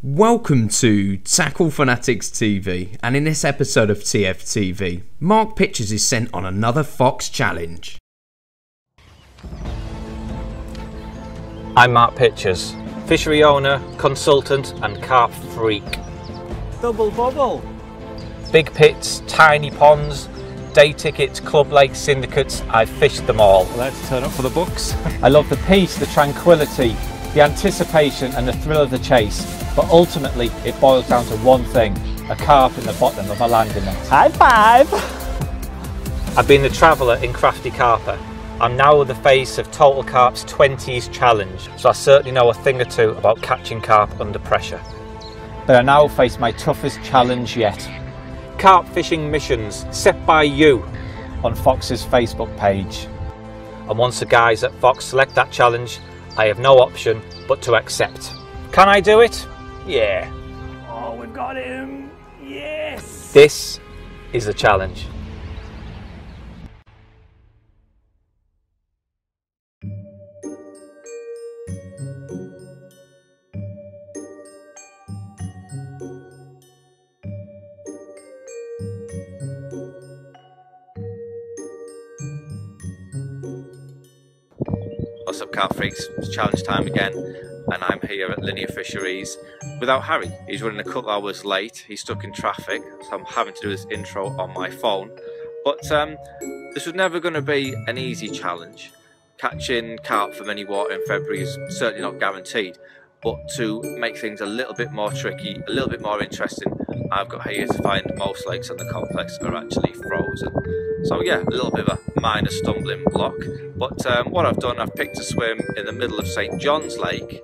Welcome to Tackle Fanatics TV, and in this episode of TFTV, Mark Pitchers is sent on another Fox challenge. I'm Mark Pitchers, fishery owner, consultant and carp freak. Double bubble. Big pits, tiny ponds, day tickets, club lakes, syndicates, I've fished them all. Let's turn up for the books. I love the peace, the tranquility, the anticipation and the thrill of the chase, but ultimately it boils down to one thing, a carp in the bottom of a landing net. High five! I've been the traveller in Crafty Carper. I'm now the face of Total Carp's 20s challenge, so I certainly know a thing or two about catching carp under pressure. But I now face my toughest challenge yet. Carp fishing missions set by you on Fox's Facebook page. And once the guys at Fox select that challenge, I have no option but to accept. Can I do it? Yeah. Oh, we've got him! Yes! This is the challenge. What's up, carp freaks? It's challenge time again, and I'm here at Linear Fisheries without Harry. He's running a couple hours late, he's stuck in traffic, so I'm having to do this intro on my phone. But this was never going to be an easy challenge. Catching carp from any water in February is certainly not guaranteed, but to make things a little bit more tricky, a little bit more interesting, I've got here to find most lakes on the complex are actually frozen. So yeah, a little bit of a minor stumbling block, but what I've done, I've picked a swim in the middle of St John's Lake.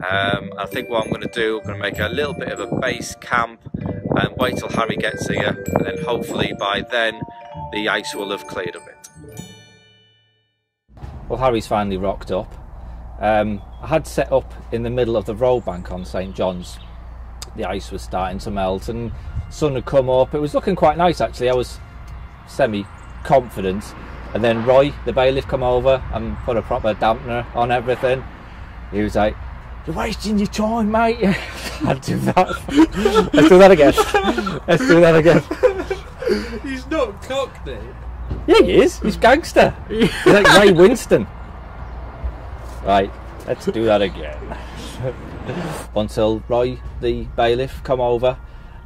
I think what I'm going to do, I'm going to make a little bit of a base camp and wait till Harry gets here, and then hopefully by then the ice will have cleared a bit. Well, Harry's finally rocked up. I had set up in the middle of the road bank on St John's. The ice was starting to melt and sun had come up. It was looking quite nice actually. I was semi-confident, and then Roy, the bailiff, come over and put a proper dampener on everything. He was like, "You're wasting your time, mate." I'd do that. Let's do that again. Let's do that again. He's not Cockney. Yeah, he is. He's gangster. He's like Ray Winston. Right, let's do that again. Until Roy, the bailiff, come over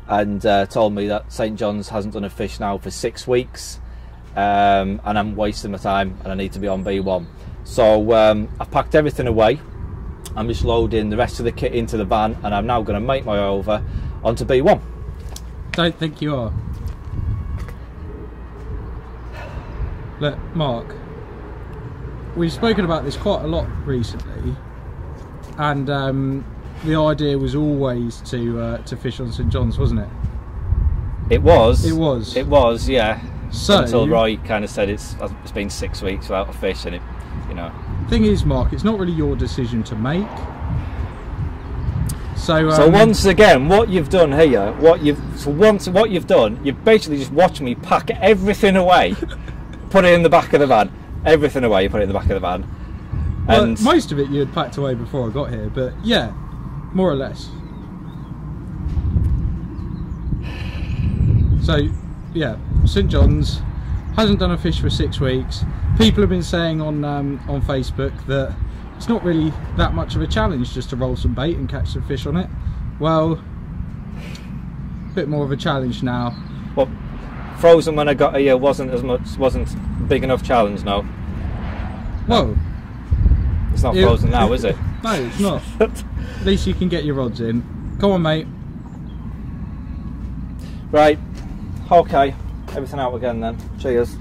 and told me that St John's hasn't done a fish now for 6 weeks, and I'm wasting my time and I need to be on B1. So I've packed everything away. I'm just loading the rest of the kit into the van, and I'm now going to make my way over onto B1. Don't think you are. Look, Mark, we've spoken about this quite a lot recently, and the idea was always to fish on St John's, wasn't it? It was. It was. It was, yeah. So until Roy kind of said it's been 6 weeks without a fish, and it, you know. Thing is, Mark, it's not really your decision to make. So once again, what you've done here, what you've done, you've basically just watched me pack everything away, put it in the back of the van. Everything away, you put it in the back of the van. And well, most of it you had packed away before I got here, but yeah, more or less. So yeah, St John's hasn't done a fish for 6 weeks. People have been saying on Facebook that it's not really that much of a challenge just to roll some bait and catch some fish on it. Well, a bit more of a challenge now. Well, frozen when I got here wasn't big enough challenge, no. Well, it's not frozen now, is it? No, it's not. At least you can get your rods in. Come on, mate. Right. Okay. Everything out again then. Cheers.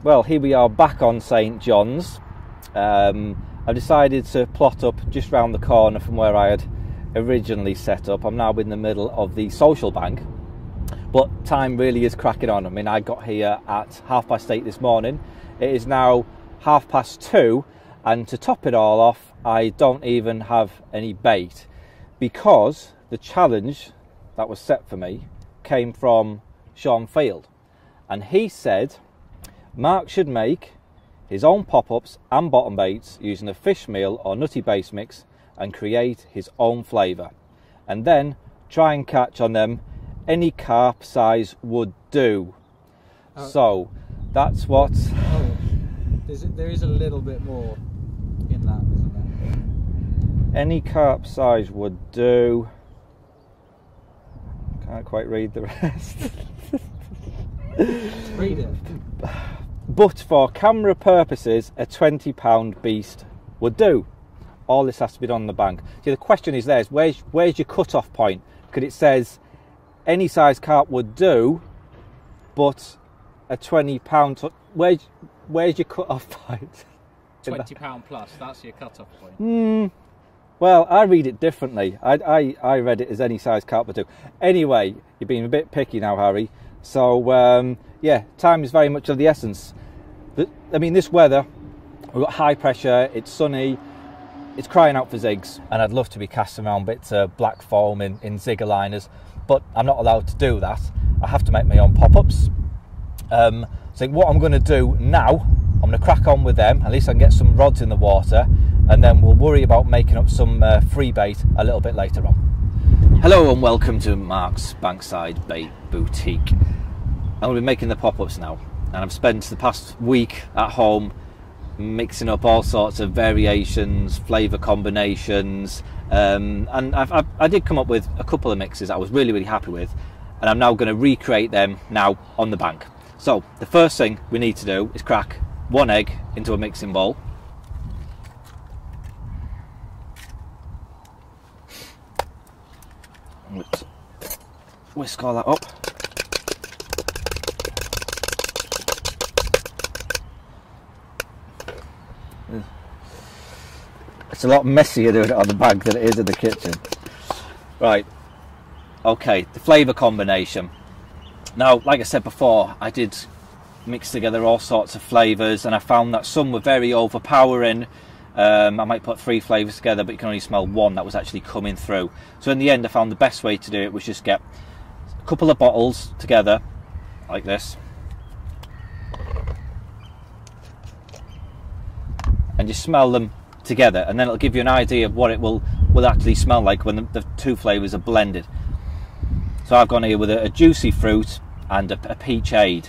Well, here we are back on St John's. I've decided to plot up just round the corner from where I had originally set up. I'm now in the middle of the social bank, but time really is cracking on. I mean, I got here at 8:30 this morning. It is now 2:30, and to top it all off, I don't even have any bait, because the challenge that was set for me came from Sean Field, and he said Mark should make his own pop-ups and bottom baits using a fish meal or nutty base mix and create his own flavour, and then try and catch on them any carp size would do. So that's what... Oh, there is a little bit more in that, isn't there? Any carp size would do. Can't quite read the rest. Read it. But for camera purposes, a £20 beast would do. All this has to be done on the bank. See, the question is where's your cut-off point? Because it says any size carp would do, but a £20. Where's your cut-off point? £20 plus. That's your cut-off point. Well, I read it differently. I read it as any size carp would do. Anyway, you're being a bit picky now, Harry. So yeah, time is very much of the essence. I mean, this weather, we've got high pressure, it's sunny, it's crying out for zigs, and I'd love to be casting around bits of black foam in zigger liners, but I'm not allowed to do that. I have to make my own pop-ups. So what I'm going to do now, I'm going to crack on with them. At least I can get some rods in the water, and then we'll worry about making up some free bait a little bit later on. Hello and welcome to Mark's Bankside Bait Boutique. I'm going to be making the pop-ups now, and I've spent the past week at home mixing up all sorts of variations, flavour combinations, and I did come up with a couple of mixes I was really happy with, and I'm now going to recreate them now on the bank. So the first thing we need to do is crack one egg into a mixing bowl. Let's whisk all that up. It's a lot messier doing it on the bag than it is in the kitchen. Right, okay, the flavour combination. Now, like I said before, I did mix together all sorts of flavours, and I found that some were very overpowering. I might put 3 flavours together, but you can only smell one that was actually coming through. So in the end, I found the best way to do it was just get a couple of bottles together, like this, and just smell them together, and then it'll give you an idea of what it will actually smell like when the 2 flavours are blended. So I've gone here with a juicy fruit and a peach-ade.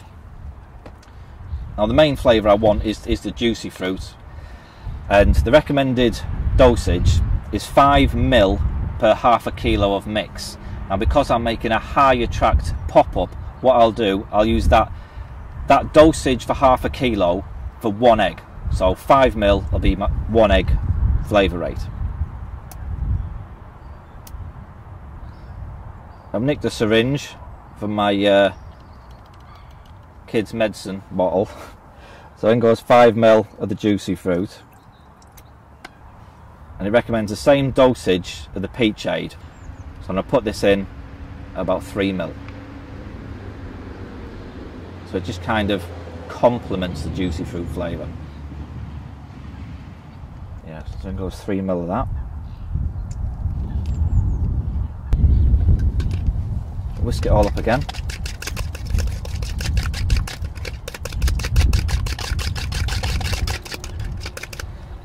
Now the main flavour I want is the juicy fruit, and the recommended dosage is 5 ml per half a kilo of mix. Now because I'm making a high attract pop-up, what I'll do, I'll use that dosage for half a kilo for 1 egg. So 5 ml will be my 1 egg flavour rate. I've nicked a syringe from my kids' medicine bottle. So in goes 5 ml of the juicy fruit. And it recommends the same dosage of the peach-ade. So I'm going to put this in about 3 ml. So it just kind of complements the juicy fruit flavour. Yeah, so in goes 3 ml of that. Whisk it all up again.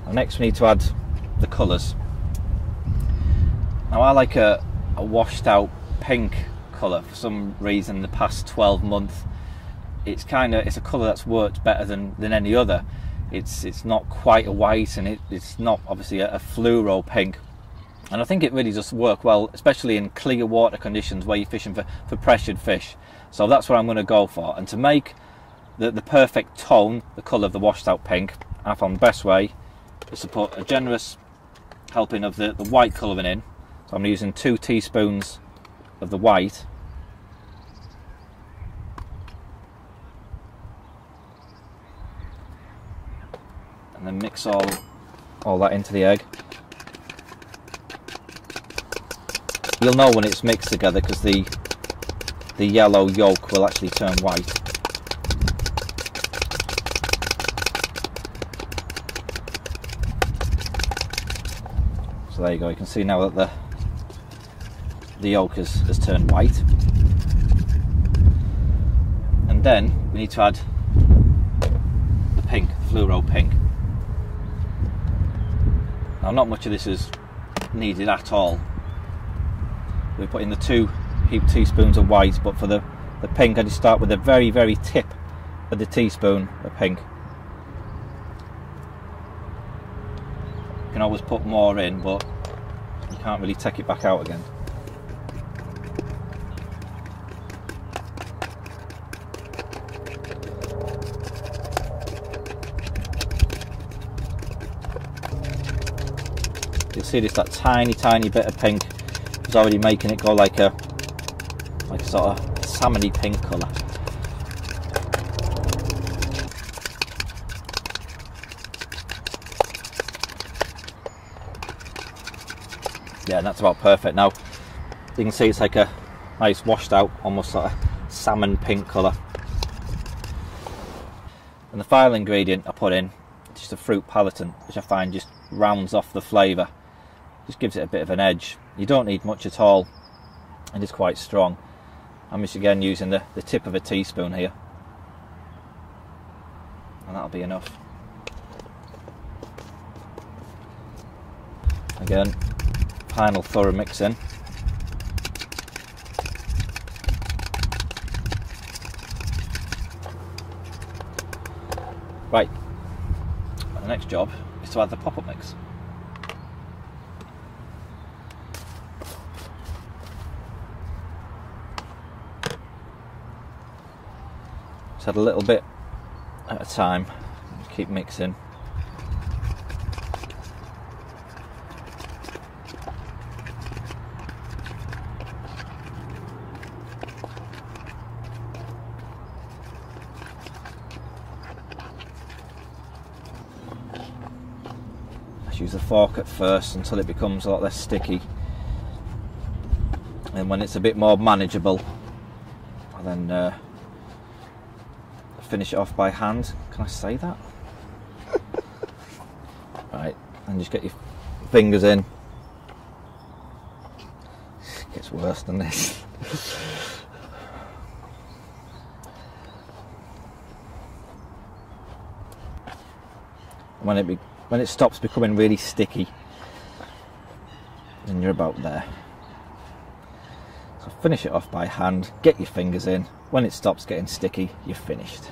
And next we need to add the colours. Now I like a washed out pink colour for some reason. In the past 12 months it's a colour that's worked better than any other. It's not quite a white, and it's not obviously a fluoro pink, and I think it really does work well, especially in clear water conditions where you're fishing for pressured fish. So that's what I'm going to go for, and to make the perfect tone, the colour of the washed out pink, I found the best way is to put a generous helping of the white colouring in. So I'm using 2 teaspoons of the white, and then mix all that into the egg. You'll know when it's mixed together because the yellow yolk will actually turn white. So there you go, you can see now that the yolk has turned white. And then we need to add the pink, fluoro pink. Now not much of this is needed at all. We put in the 2 heaped teaspoons of white, but for the pink I just start with the very, very tip of the teaspoon of pink. You can always put more in, but you can't really take it back out again. You'll see this, that tiny bit of pink is already making it go like a sort of salmony pink colour. Yeah, and that's about perfect. Now you can see it's like a nice washed out, almost sort of salmon pink colour. And the final ingredient I put in is just a fruit palatant, which I find just rounds off the flavour. Just gives it a bit of an edge. You don't need much at all, and it's quite strong. I'm just again using the tip of a teaspoon here, and that'll be enough. Again, final thorough mix in. Right, the next job is to add the pop-up mix. Just add a little bit at a time, just keep mixing. Use the fork at first until it becomes a lot less sticky, and when it's a bit more manageable, I'll then finish it off by hand. Can I say that? Right, and just get your fingers in. It gets worse than this. When it stops becoming really sticky, then you're about there. So finish it off by hand, get your fingers in. When it stops getting sticky, you're finished.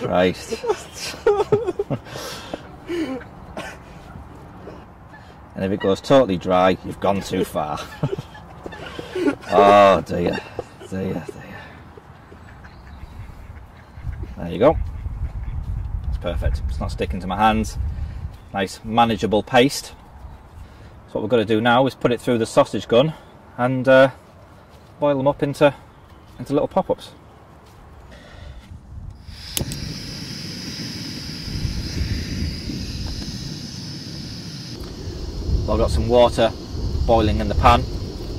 Right. And if it goes totally dry, you've gone too far. Oh dear, dear, dear. There you go. Perfect. It's not sticking to my hands. Nice manageable paste. So what we're going to do now is put it through the sausage gun and boil them up into little pop-ups. Well, I've got some water boiling in the pan.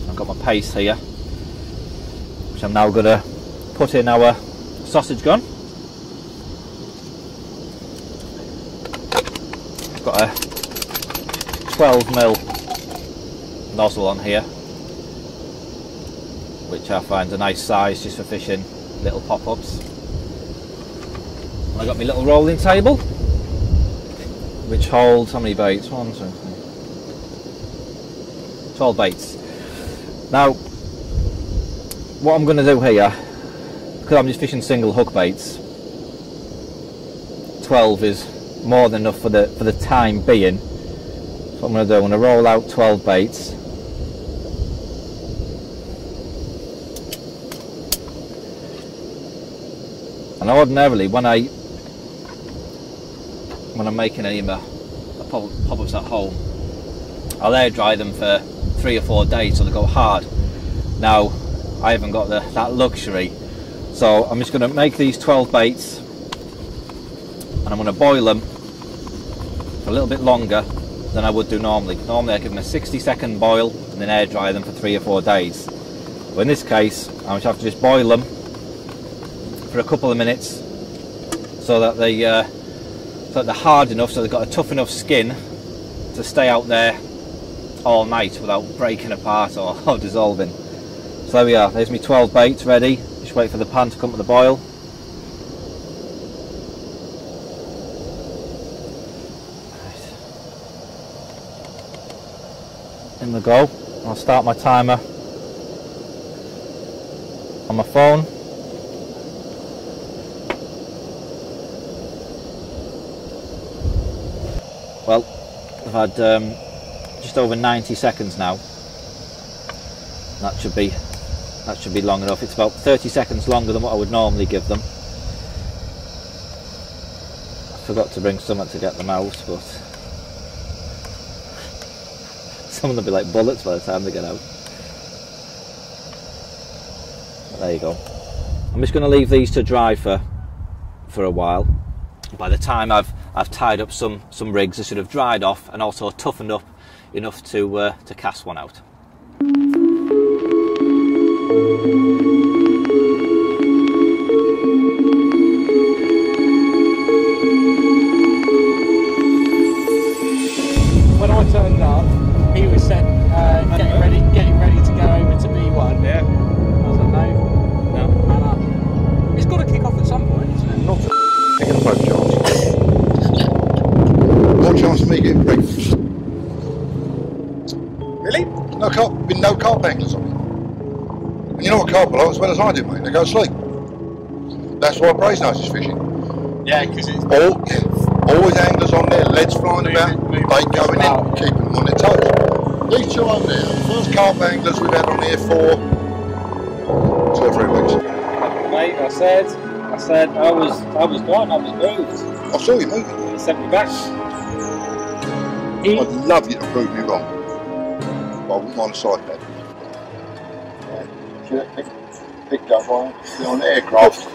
I've got my paste here, which I'm now going to put in our sausage gun. Got a 12mm nozzle on here, which I find a nice size just for fishing little pop-ups. I got my little rolling table, which holds how many baits? 1, 2, 3, 12 baits. Now, what I'm going to do here, because I'm just fishing single hook baits, 12 is more than enough for the time being. So what I'm going to do, I'm going to roll out 12 baits, and ordinarily when I'm making any of my pop-ups at home, I'll air dry them for 3 or 4 days so they go hard. Now I haven't got that luxury, so I'm just going to make these 12 baits I'm going to boil them for a little bit longer than I would do normally. Normally I give them a 60-second boil and then air dry them for 3 or 4 days. But in this case, I have to just boil them for a couple of minutes so that they're hard enough, so they've got a tough enough skin to stay out there all night without breaking apart or dissolving. So there we are, there's my 12 baits ready. Just wait for the pan to come to the boil. In we go. I'll start my timer on my phone. Well, I've had just over 90 seconds now. That should be long enough. It's about 30 seconds longer than what I would normally give them. I forgot to bring something to get them out, but some of them will be like bullets by the time they get out. But there you go. I'm just going to leave these to dry for a while. By the time I've tied up some rigs, they should have dried off and also toughened up enough to cast one out. When I turned up, he was getting ready to go over to B1. Yeah. I was like, no. It's got to kick off at some point, isn't it? Not taking the boat chance. What chance of me getting breakfast? Really? No carp anglers on it. And you know what carp are like as well as I do, mate. They go to sleep. That's why Brazen Nose is fishing. Yeah, because it's Always anglers on there, leads flying about, bait going in, keeping them on their toes. These two over there, the first carp anglers we've had on here for 2 or 3 weeks. Mate, I said I was gone, I was moved. I saw you moving. They sent me back. I'd love you to prove me wrong. But I wouldn't mind a side bet. Picked up on aircraft.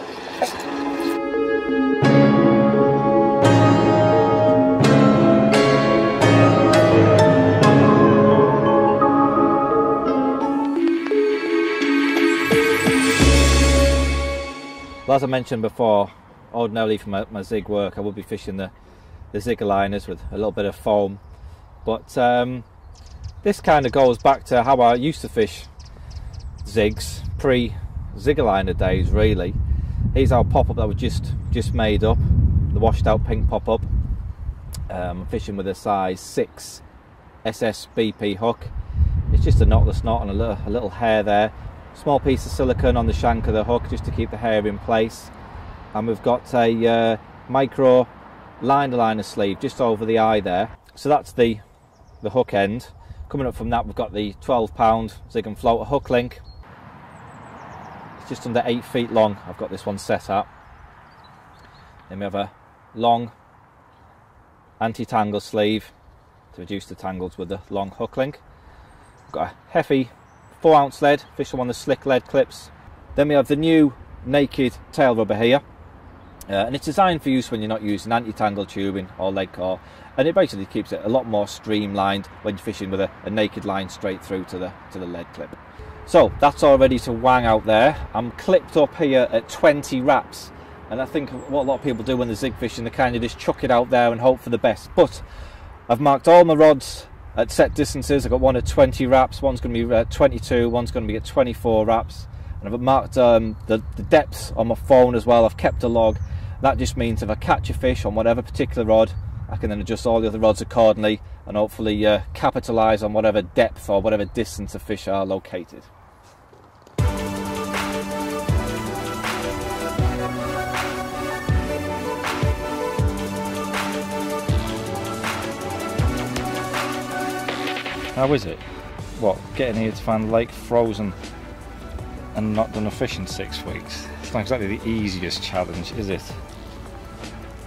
Well, as I mentioned before, ordinarily for my zig work I would be fishing the zig liners with a little bit of foam, but this kind of goes back to how I used to fish zigs pre-zig liner days really. Here's our pop-up that we just made up, the washed out pink pop-up. I'm fishing with a size 6 SSBP hook. It's just a knotless knot and a little hair there. Small piece of silicone on the shank of the hook just to keep the hair in place, and we've got a micro liner sleeve just over the eye there. So that's the hook end. Coming up from that we've got the 12-pound zig and floater hook link. It's just under 8 feet long. I've got this one set up. Then we have a long anti-tangle sleeve to reduce the tangles with the long hook link. We've got a hefty 4-ounce lead, fish on the slick lead clips. Then we have the new naked tail rubber here, and it's designed for use when you're not using anti-tangle tubing or leg core, and it basically keeps it a lot more streamlined when you're fishing with a naked line straight through to the lead clip. So that's all ready to wang out there. I'm clipped up here at 20 wraps, and I think what a lot of people do when they're zig fishing, they kind of just chuck it out there and hope for the best. But I've marked all my rods at set distances. I've got one at 20 wraps, one's going to be at 22, one's going to be at 24 wraps, and I've marked the depths on my phone as well. I've kept a log. That just means if I catch a fish on whatever particular rod, I can then adjust all the other rods accordingly and hopefully capitalise on whatever depth or whatever distance the fish are located. How is it? What, getting here to find the lake frozen and not done a fish in 6 weeks? It's not exactly the easiest challenge, is it?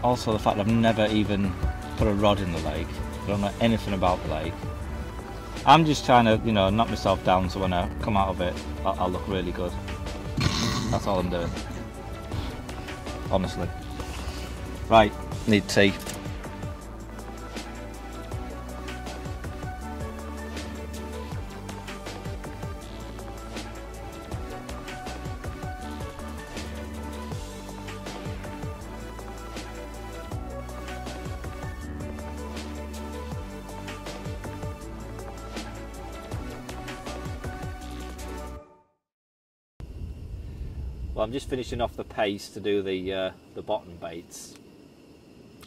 Also the fact I've never even put a rod in the lake. I don't know anything about the lake. I'm just trying to, you know, knock myself down so when I come out of it, I'll look really good. That's all I'm doing. Honestly. Right, Need tea. Well, I'm just finishing off the paste to do the bottom baits.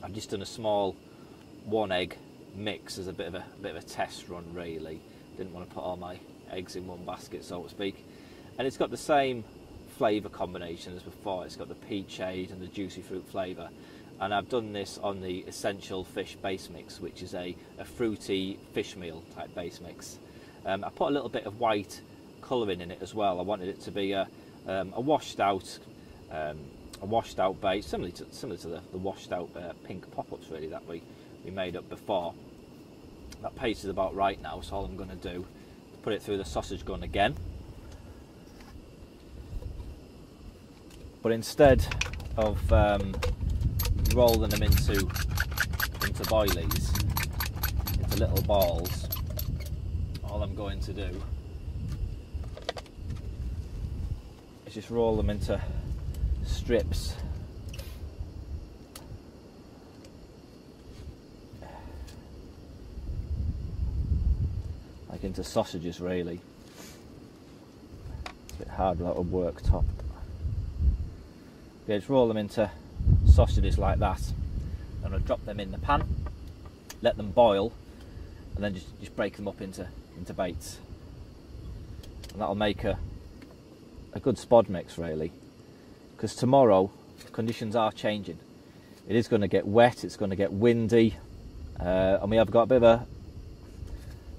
I've just done a small 1 egg mix as a bit of a test run, really. Didn't want to put all my eggs in one basket, so to speak. And it's got the same flavour combination as before. It's got the peachade and the juicy fruit flavour. And I've done this on the Essential Fish Base Mix, which is a fruity fish meal type base mix. I put a little bit of white colouring in it as well. I wanted it to be a washed out bait, similar to the washed out pink pop-ups really that we made up before. That paste is about right now, so all I'm going to do is put it through the sausage gun again. But instead of rolling them into boilies, into little balls, all I'm going to do is just roll them into strips. Like into sausages, really. It's a bit hard without a worktop. Yeah, just roll them into sausages like that. And I'll drop them in the pan, let them boil, and then just break them up into baits. And that'll make a good spod mix, really. Because tomorrow conditions are changing. It is going to get wet, it's going to get windy, and we have got a bit of a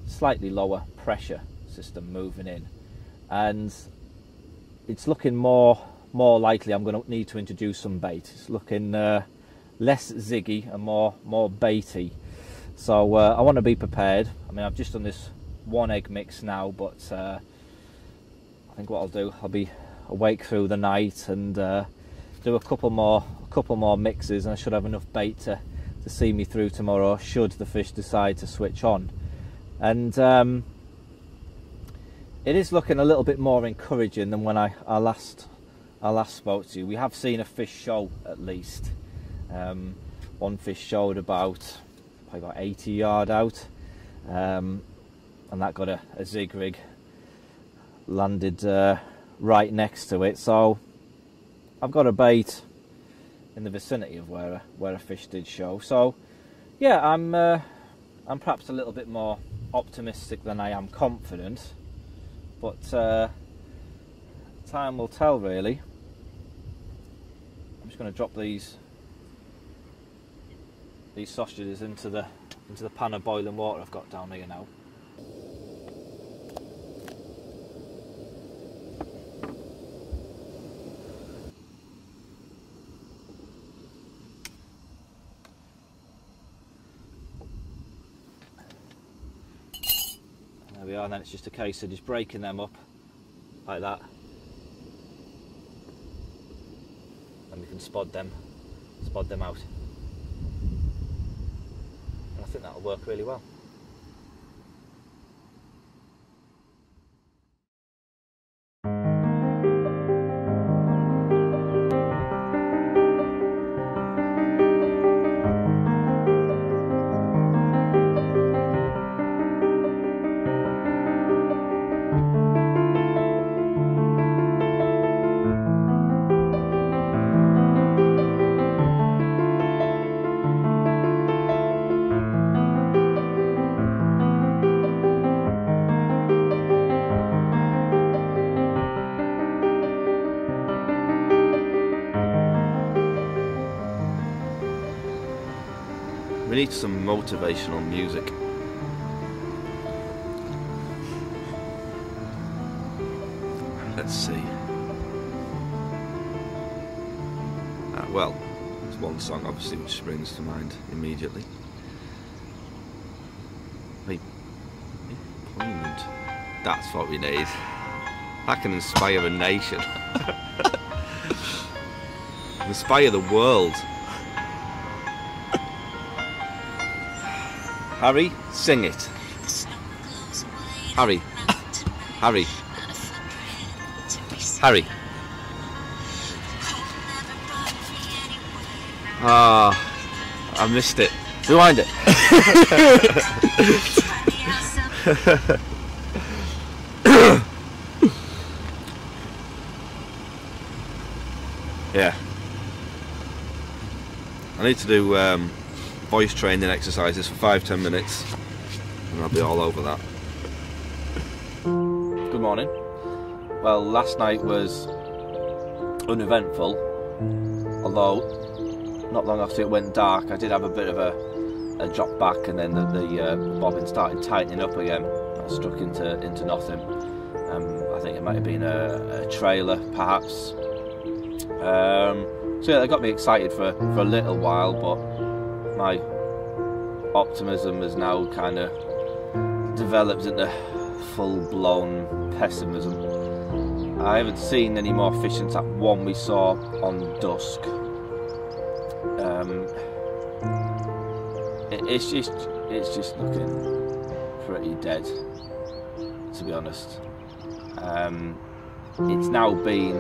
slightly lower pressure system moving in, and it's looking more likely I'm going to need to introduce some bait. It's looking less ziggy and more baity, so I want to be prepared. I mean, I've just done this 1 egg mix now, but I think what I'll do, I'll be awake through the night and do a couple more mixes, and I should have enough bait to see me through tomorrow should the fish decide to switch on. And it is looking a little bit more encouraging than when I last spoke to you. We have seen a fish show, at least. One fish showed probably about 80 yard out, and that got a zig rig landed right next to it. So I've got a bait in the vicinity of where a fish did show. So yeah, I'm perhaps a little bit more optimistic than I am confident, but time will tell, really. I'm just going to drop these sausages into the pan of boiling water I've got down here now. There we are, and then it's just a case of just breaking them up like that, and we can spod them out, and I think that'll work really well. We need some motivational music. Let's see. Well, there's one song obviously which springs to mind immediately. Employment. That's what we need. That can inspire a nation. Inspire the world. Harry, sing it. Harry. Harry. Harry. Ah, I missed it. Rewind it. Yeah. I need to do voice training exercises for 5-10 minutes and I'll be all over that. Good morning. Well, last night was uneventful, although not long after it went dark I did have a bit of a drop back, and then the bobbin started tightening up again. I struck into nothing. I think it might have been a trailer perhaps. So yeah, that got me excited for a little while, but my optimism has now kind of developed into full-blown pessimism. I haven't seen any more fish since that one we saw on dusk. It's just looking pretty dead, to be honest. It's now been,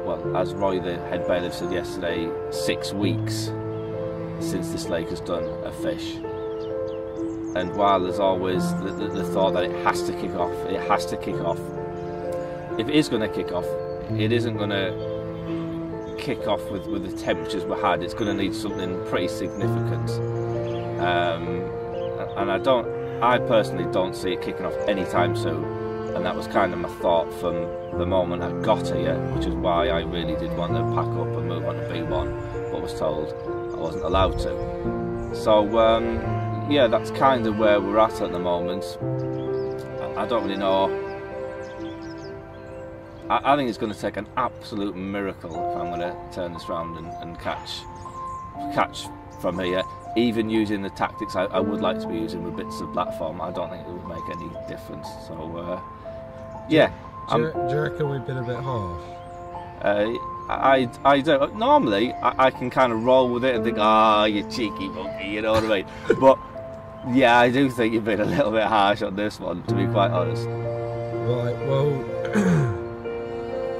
well, as Roy, the head bailiff, said yesterday, 6 weeks since this lake has done a fish. And while there's always the thought that it has to kick off, if it is going to kick off, it isn't going to kick off with the temperatures we had. It's going to need something pretty significant. And I personally don't see it kicking off anytime soon. And that was kind of my thought from the moment I got here, which is why I really did want to pack up and move on to B1, but was told I wasn't allowed to. So yeah, that's kind of where we're at the moment. I don't really know. I think it's going to take an absolute miracle if I'm going to turn this round and catch from here. Even using the tactics I would like to be using with bits of platform, I don't think it would make any difference. So yeah. Do you reckon we've been a bit harsh? I don't. Normally, I can kind of roll with it and think, ah, you cheeky monkey, you know what I mean? But yeah, I do think you've been a little bit harsh on this one, to be quite honest. Right. Well,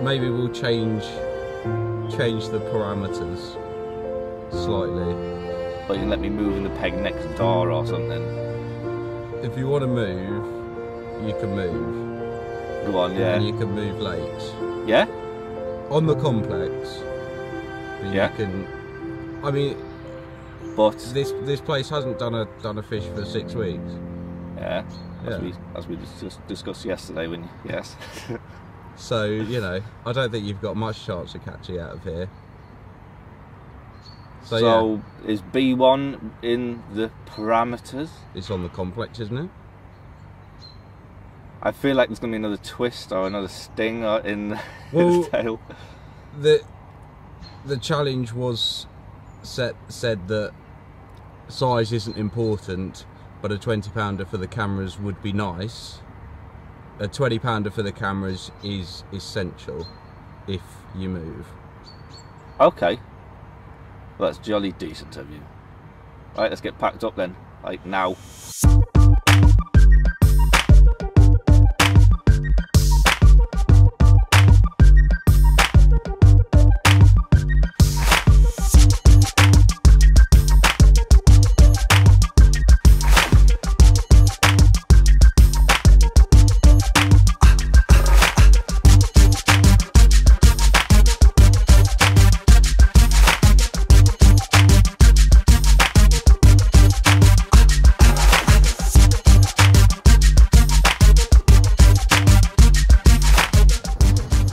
maybe we'll change the parameters slightly. But you can let me move in the peg next door or something. If you want to move, you can move. Go on, yeah. And you can move lakes. Yeah? On the complex. Yeah. You can. I mean, but this place hasn't done a fish for 6 weeks. Yeah. As we discussed yesterday, when yes. So you know, I don't think you've got much chance of catching out of here. So yeah. Is B1 in the parameters? It's on the complex, isn't it? I feel like there's going to be another twist or another sting in his tail. The challenge was said that size isn't important, but a 20-pounder for the cameras would be nice. A 20-pounder for the cameras is essential if you move. Okay. Well, that's jolly decent of you. Right, let's get packed up then, like now.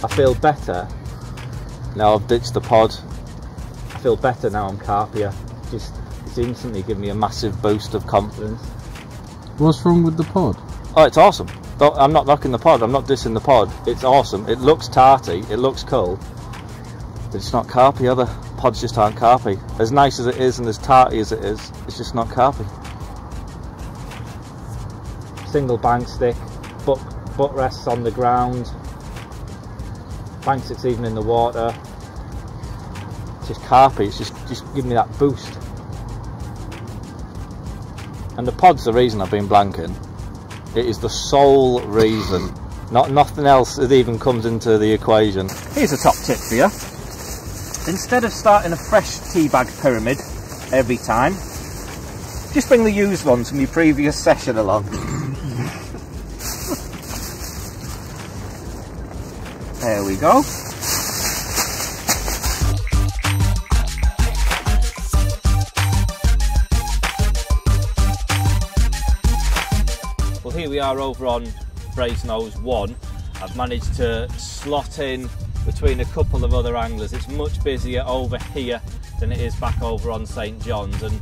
I feel better now I've ditched the pod. I feel better now I'm carpier. It's instantly given me a massive boost of confidence. What's wrong with the pod? Oh, it's awesome. I'm not knocking the pod, I'm not dissing the pod. It's awesome. It looks tarty, it looks cool, but it's not carpy either. Pods just aren't carpy. As nice as it is and as tarty as it is, it's just not carpy. Single bank stick, butt rests on the ground. Bank sticks even in the water. It's just carpy. It's just giving me that boost. And the pod's the reason I've been blanking. It is the sole reason. Nothing else that even comes into the equation. Here's a top tip for you. Instead of starting a fresh tea bag pyramid every time, just bring the used ones from your previous session along. There we go. Well, here we are over on Brasenose 1. I've managed to slot in between a couple of other anglers. It's much busier over here than it is back over on St John's, and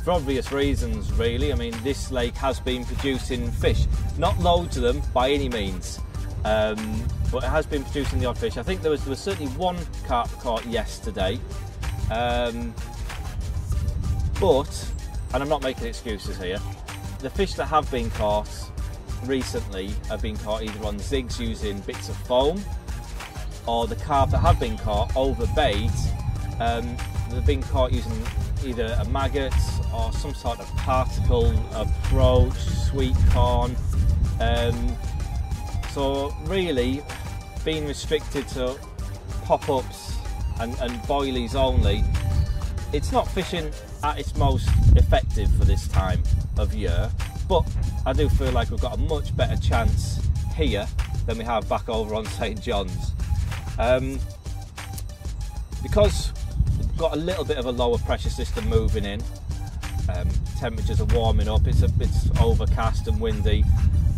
for obvious reasons really. I mean, this lake has been producing fish, not loads of them by any means, but it has been producing the odd fish. I think there was certainly one carp caught yesterday, but, and I'm not making excuses here, the fish that have been caught recently have been caught either on zigs using bits of foam, or the carp that have been caught over bait, they've been caught using either a maggot or some sort of particle approach, sweet corn. So really being restricted to pop-ups and boilies only, it's not fishing at its most effective for this time of year, but I do feel like we've got a much better chance here than we have back over on St John's. Because we've got a little bit of a lower pressure system moving in, temperatures are warming up, it's overcast and windy.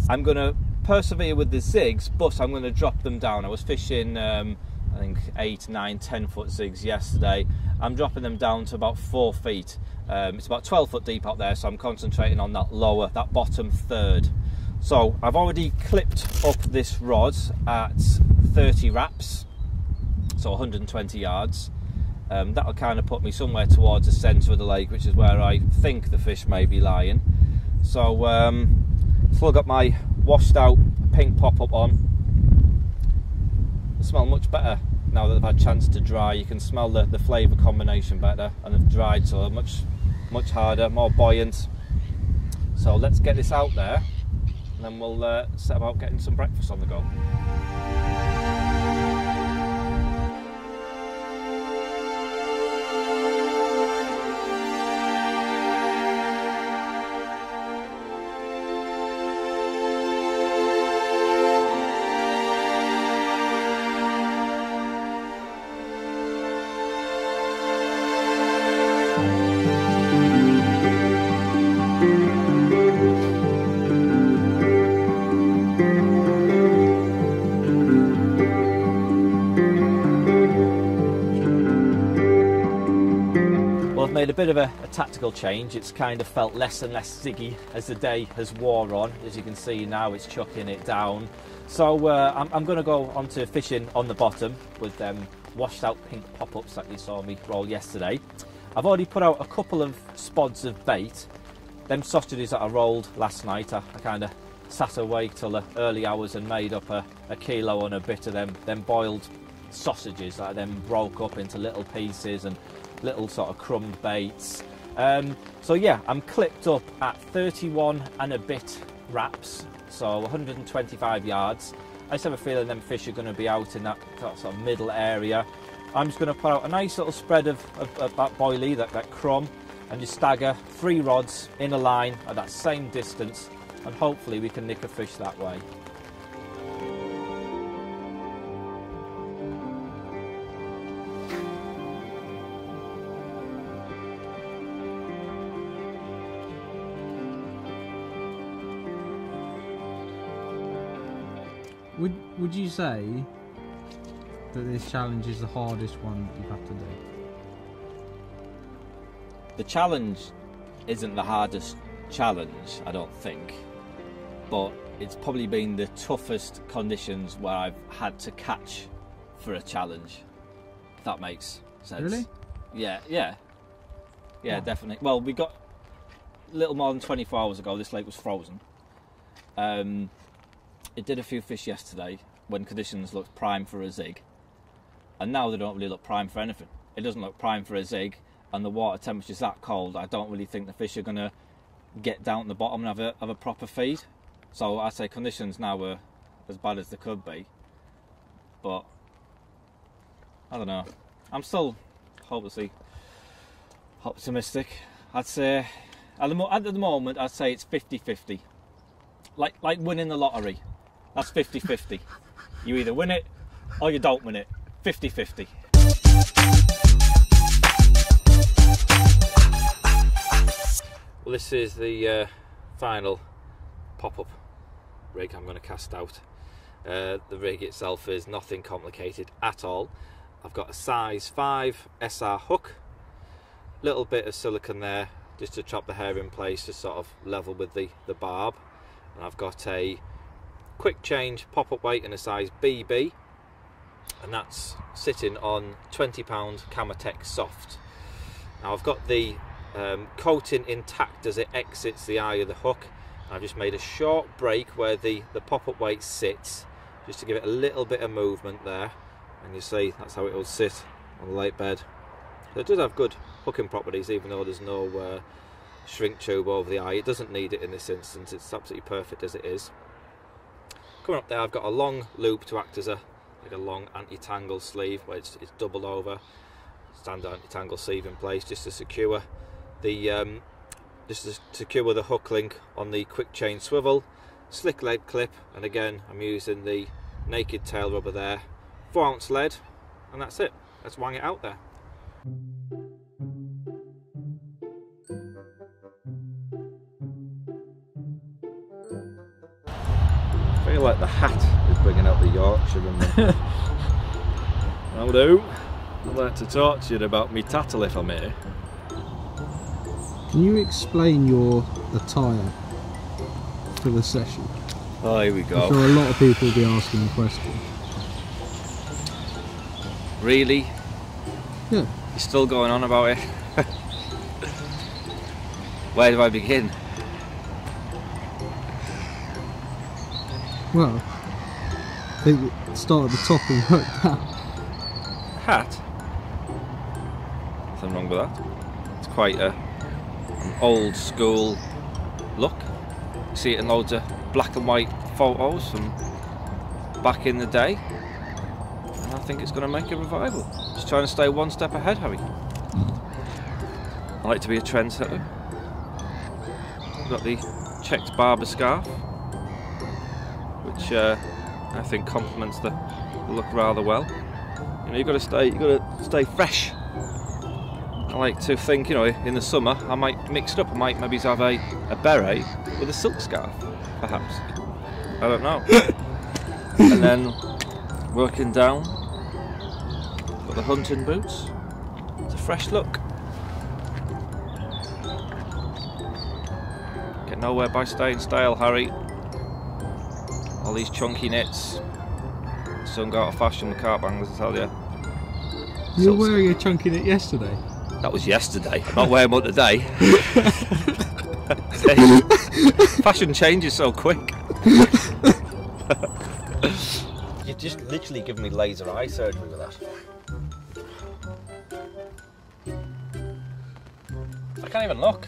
I'm going to persevere with the zigs, but I'm going to drop them down. I was fishing I think 8, 9, 10 foot zigs yesterday. I'm dropping them down to about 4 feet. It's about 12 foot deep out there, so I'm concentrating on that bottom third. So I've already clipped up this rod at 30 wraps, so 120 yards. That'll kind of put me somewhere towards the centre of the lake, which is where I think the fish may be lying. So still got my washed out pink pop-up on. They smell much better now that they've had a chance to dry. You can smell the flavour combination better, and they've dried, so they're much harder, more buoyant. So let's get this out there, and then we'll set about getting some breakfast on the go. Made a bit of a tactical change. It's kind of felt less and less ziggy as the day has wore on. As you can see now, it's chucking it down. So I'm going to go on to fishing on the bottom with them washed out pink pop-ups that you saw me roll yesterday. I've already put out a couple of spods of bait. Them sausages that I rolled last night, I kind of sat awake till the early hours and made up a kilo and a bit of them boiled sausages that I then broke up into little pieces and little sort of crumbed baits. So yeah, I'm clipped up at 31 and a bit wraps, so 125 yards. I just have a feeling them fish are going to be out in that sort of middle area. I'm just going to put out a nice little spread of that boilie, that crumb, and just stagger 3 rods in a line at that same distance, and hopefully we can nick a fish that way. Would you say that this challenge is the hardest one that you've had to do? The challenge isn't the hardest challenge, I don't think, but it's probably been the toughest conditions where I've had to catch for a challenge, if that makes sense. Really? Yeah, definitely. Well, we got a little more than 24 hours ago, this lake was frozen. It did a few fish yesterday when conditions looked prime for a zig, and now they don't really look prime for anything. It doesn't look prime for a zig, and the water temperature's that cold, I don't really think the fish are going to get down to the bottom and have a proper feed. So I'd say conditions now are as bad as they could be, but I don't know. I'm still hopelessly optimistic. I'd say at the moment I'd say it's 50-50. Like winning the lottery. That's 50-50. You either win it or you don't win it. 50-50. Well, this is the final pop-up rig I'm going to cast out. The rig itself is nothing complicated at all. I've got a size 5 SR hook, little bit of silicone there just to chop the hair in place to sort of level with the barb, and I've got a quick change pop-up weight in a size BB, and that's sitting on £20 Camatech soft. Now I've got the coating intact as it exits the eye of the hook. I've just made a short break where the pop-up weight sits, just to give it a little bit of movement there, and you see that's how it will sit on the lake bed. So it does have good hooking properties, even though there's no shrink tube over the eye. It doesn't need it in this instance, it's absolutely perfect as it is. Coming up there I've got a long loop to act as a long anti-tangle sleeve where it's doubled over, standard anti-tangle sleeve in place just to secure the hook link on the quick chain swivel, slick lead clip, and again I'm using the naked tail rubber there, 4-ounce lead, and that's it. Let's wang it out there. I feel like the hat is bringing out the Yorkshire in me. How do? I'd like to talk to you about me tattle if I may. Can you explain your attire for the session? Oh, here we go. I'm sure a lot of people will be asking the question. Really? Yeah. You're still going on about it? Where do I begin? Well, I think start at the top and work down. Hat? Nothing wrong with that. It's quite an old school look. You see it in loads of black and white photos from back in the day. And I think it's going to make a revival. Just trying to stay one step ahead, Harry. I like to be a trendsetter. I've got the checked barber scarf, which I think complements the look rather well. You know, you've got to stay fresh. I like to think, you know, in the summer I might mix it up. I might maybe have a beret with a silk scarf, perhaps. I don't know. And then working down, got the hunting boots. It's a fresh look. Get nowhere by staying stale, Harry. All these chunky knits. Some go out of fashion with carp anglers, I tell you. You were wearing a chunky knit yesterday. That was yesterday. I'm not wearing one today. Fashion changes so quick. You just literally given me laser eye surgery with that. I can't even look.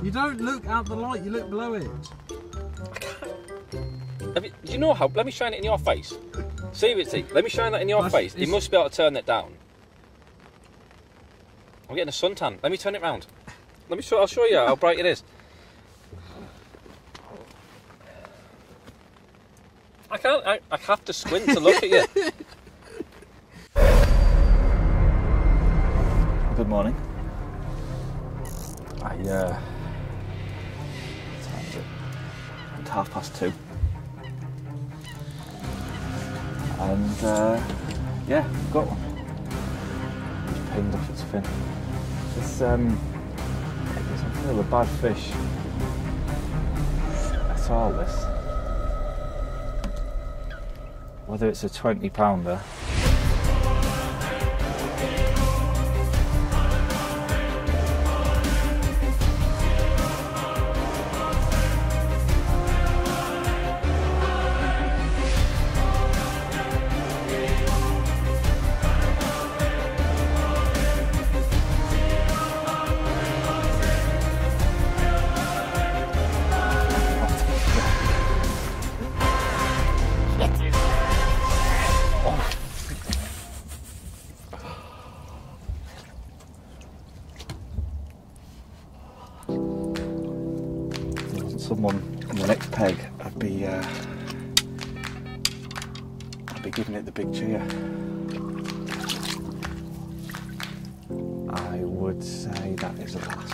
You don't look at the light, you look below it. I can't. Do you know how? Let me shine it in your face. Seriously, let me shine that in your face. You must be able to turn it down. I'm getting a suntan. Let me turn it round. I'll show you how bright it is. I can't. I have to squint to look at you. Good morning. Time's it? It's 2:30. And yeah, I've got one. Just pinned off its fin. It's a really bad fish. That's all this. Whether it's a 20-pounder. someone in the next peg, I'd be giving it the big cheer. I would say that is a pass.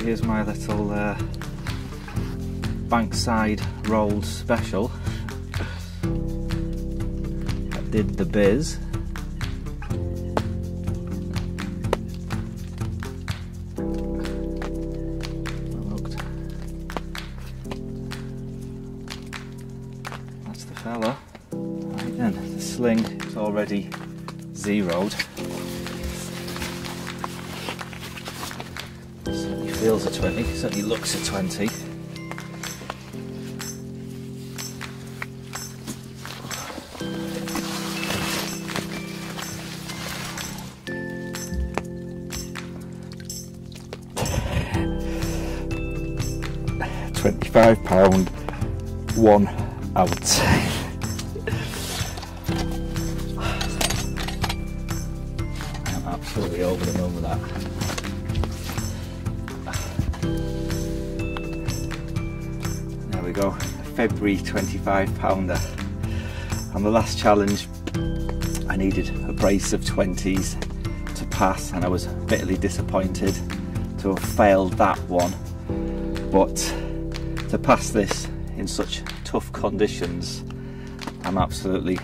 Here's my little bankside rolled special. That did the biz. Looked. That's the fella. Right then, the sling is already zeroed. Feels a 20, certainly looks a 20. £25, 1 ounce. I'm absolutely over the moon with that. We go, February 25 pounder. On the last challenge I needed a brace of 20s to pass, and I was bitterly disappointed to have failed that one, but to pass this in such tough conditions, I'm absolutely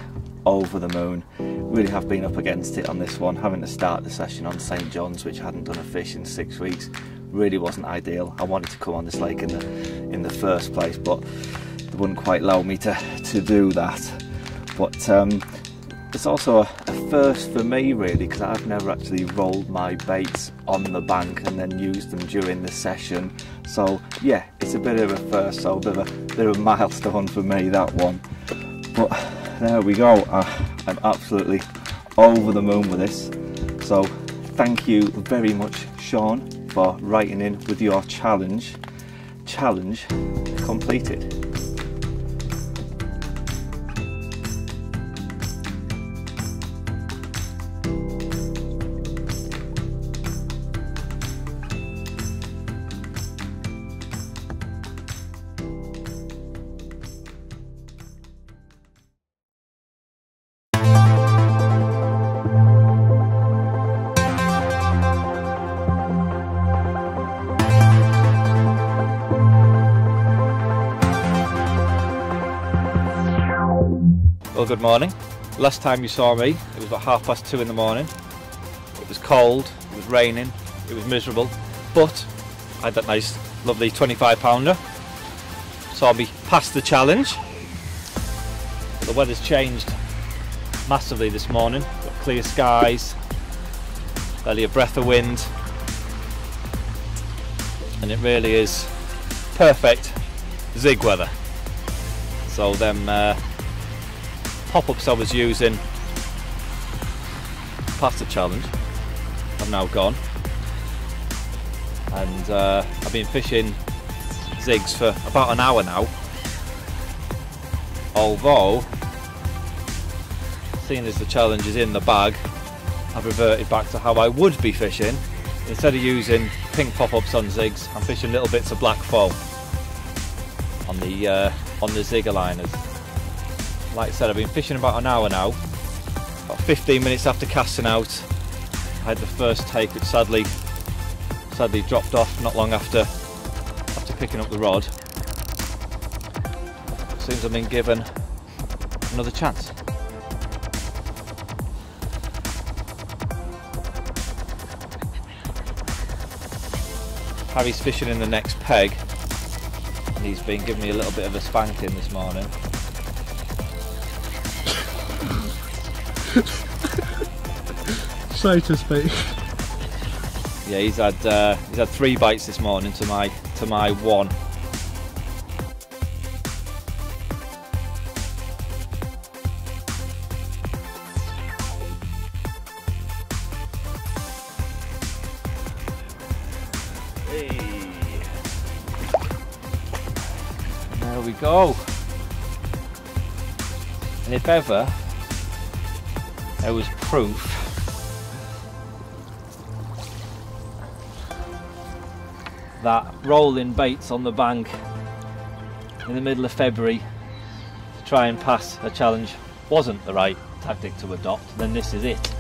over the moon. Really have been up against it on this one, having to start the session on St John's, which hadn't done a fish in 6 weeks. Really wasn't ideal. I wanted to come on this lake in the first place, but they wouldn't quite allow me to do that. But it's also a first for me, really, because I've never actually rolled my baits on the bank and then used them during the session. So yeah, it's a bit of a first, so a bit of a milestone for me, that one. But there we go. I'm absolutely over the moon with this. So thank you very much, Sean, for writing in with your challenge. Challenge completed. Well, good morning. Last time you saw me, it was about 2:30 in the morning. It was cold, it was raining, it was miserable, but I had that nice, lovely 25 pounder. Saw me pass the challenge. But the weather's changed massively this morning. Got clear skies, barely a breath of wind, and it really is perfect zig weather. So them pop-ups I was using past the challenge have now gone, and I've been fishing zigs for about an hour now, although seeing as the challenge is in the bag, I've reverted back to how I would be fishing. Instead of using pink pop-ups on zigs, I'm fishing little bits of black foam on the zig liners. Like I said, I've been fishing about an hour now. About 15 minutes after casting out, I had the first take, which sadly dropped off not long after picking up the rod. Seems I've been given another chance. Harry's fishing in the next peg, and he's been giving me a little bit of a spanking this morning. So to speak. Yeah, he's had 3 bites this morning to my 1. Hey. There we go. And if ever there was proof that rolling baits on the bank in the middle of February to try and pass a challenge wasn't the right tactic to adopt, then this is it.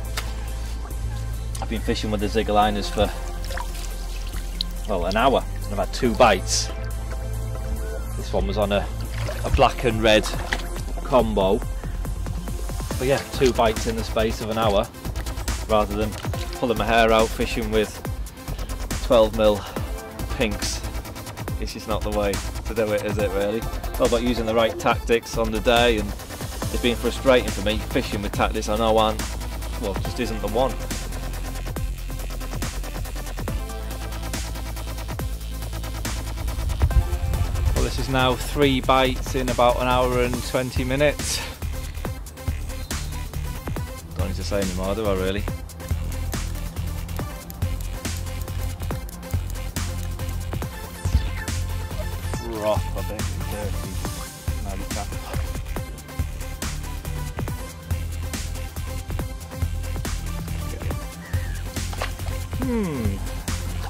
I've been fishing with the Zigger liners for, well, an hour, and I've had 2 bites. This one was on a black and red combo. But yeah, 2 bites in the space of an hour, rather than pulling my hair out fishing with 12mm pinks. It's just not the way to do it, is it really? It's all about using the right tactics on the day, and it's been frustrating for me fishing with tactics I know aren't, well, just isn't the one. Well, this is now 3 bites in about an hour and 20 minutes. Don't need to say anymore, do I really? Rough, a bit dirty, smelly crap.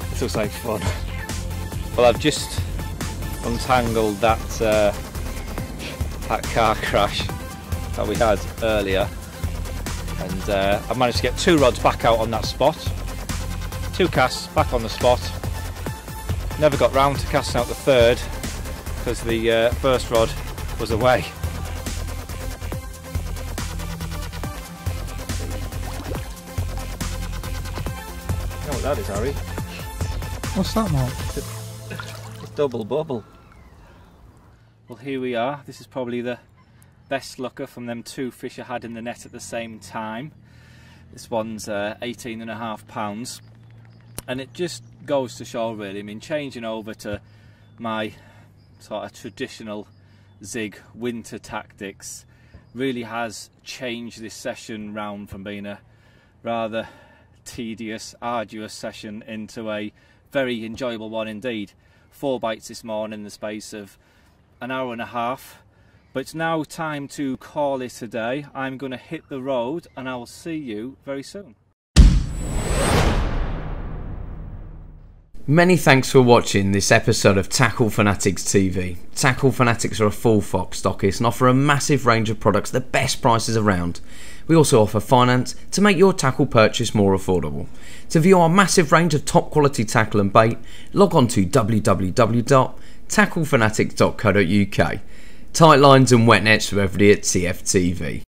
This looks like fun. Well, I've just untangled that car crash that we had earlier, and I've managed to get 2 rods back out on that spot. 2 casts back on the spot. Never got round to casting out the 3rd because the first rod was away. You know what that is, Harry? What's that, Mark? A double bubble. Well, here we are. This is probably the best looker from them 2 fish I had in the net at the same time. This one's 18.5 pounds, and it just goes to show really, I mean, changing over to my sort of traditional Zig winter tactics really has changed this session round from being a rather tedious, arduous session into a very enjoyable one indeed. 4 bites this morning in the space of an hour and a half, but it's now time to call it a day. I'm going to hit the road and I will see you very soon. Many thanks for watching this episode of Tackle Fanatics TV. Tackle Fanatics are a full fox stockist and offer a massive range of products at the best prices around. We also offer finance to make your tackle purchase more affordable. To view our massive range of top quality tackle and bait, log on to www.tacklefanatics.co.uk. Tight lines and wet nets for everybody at TFTV.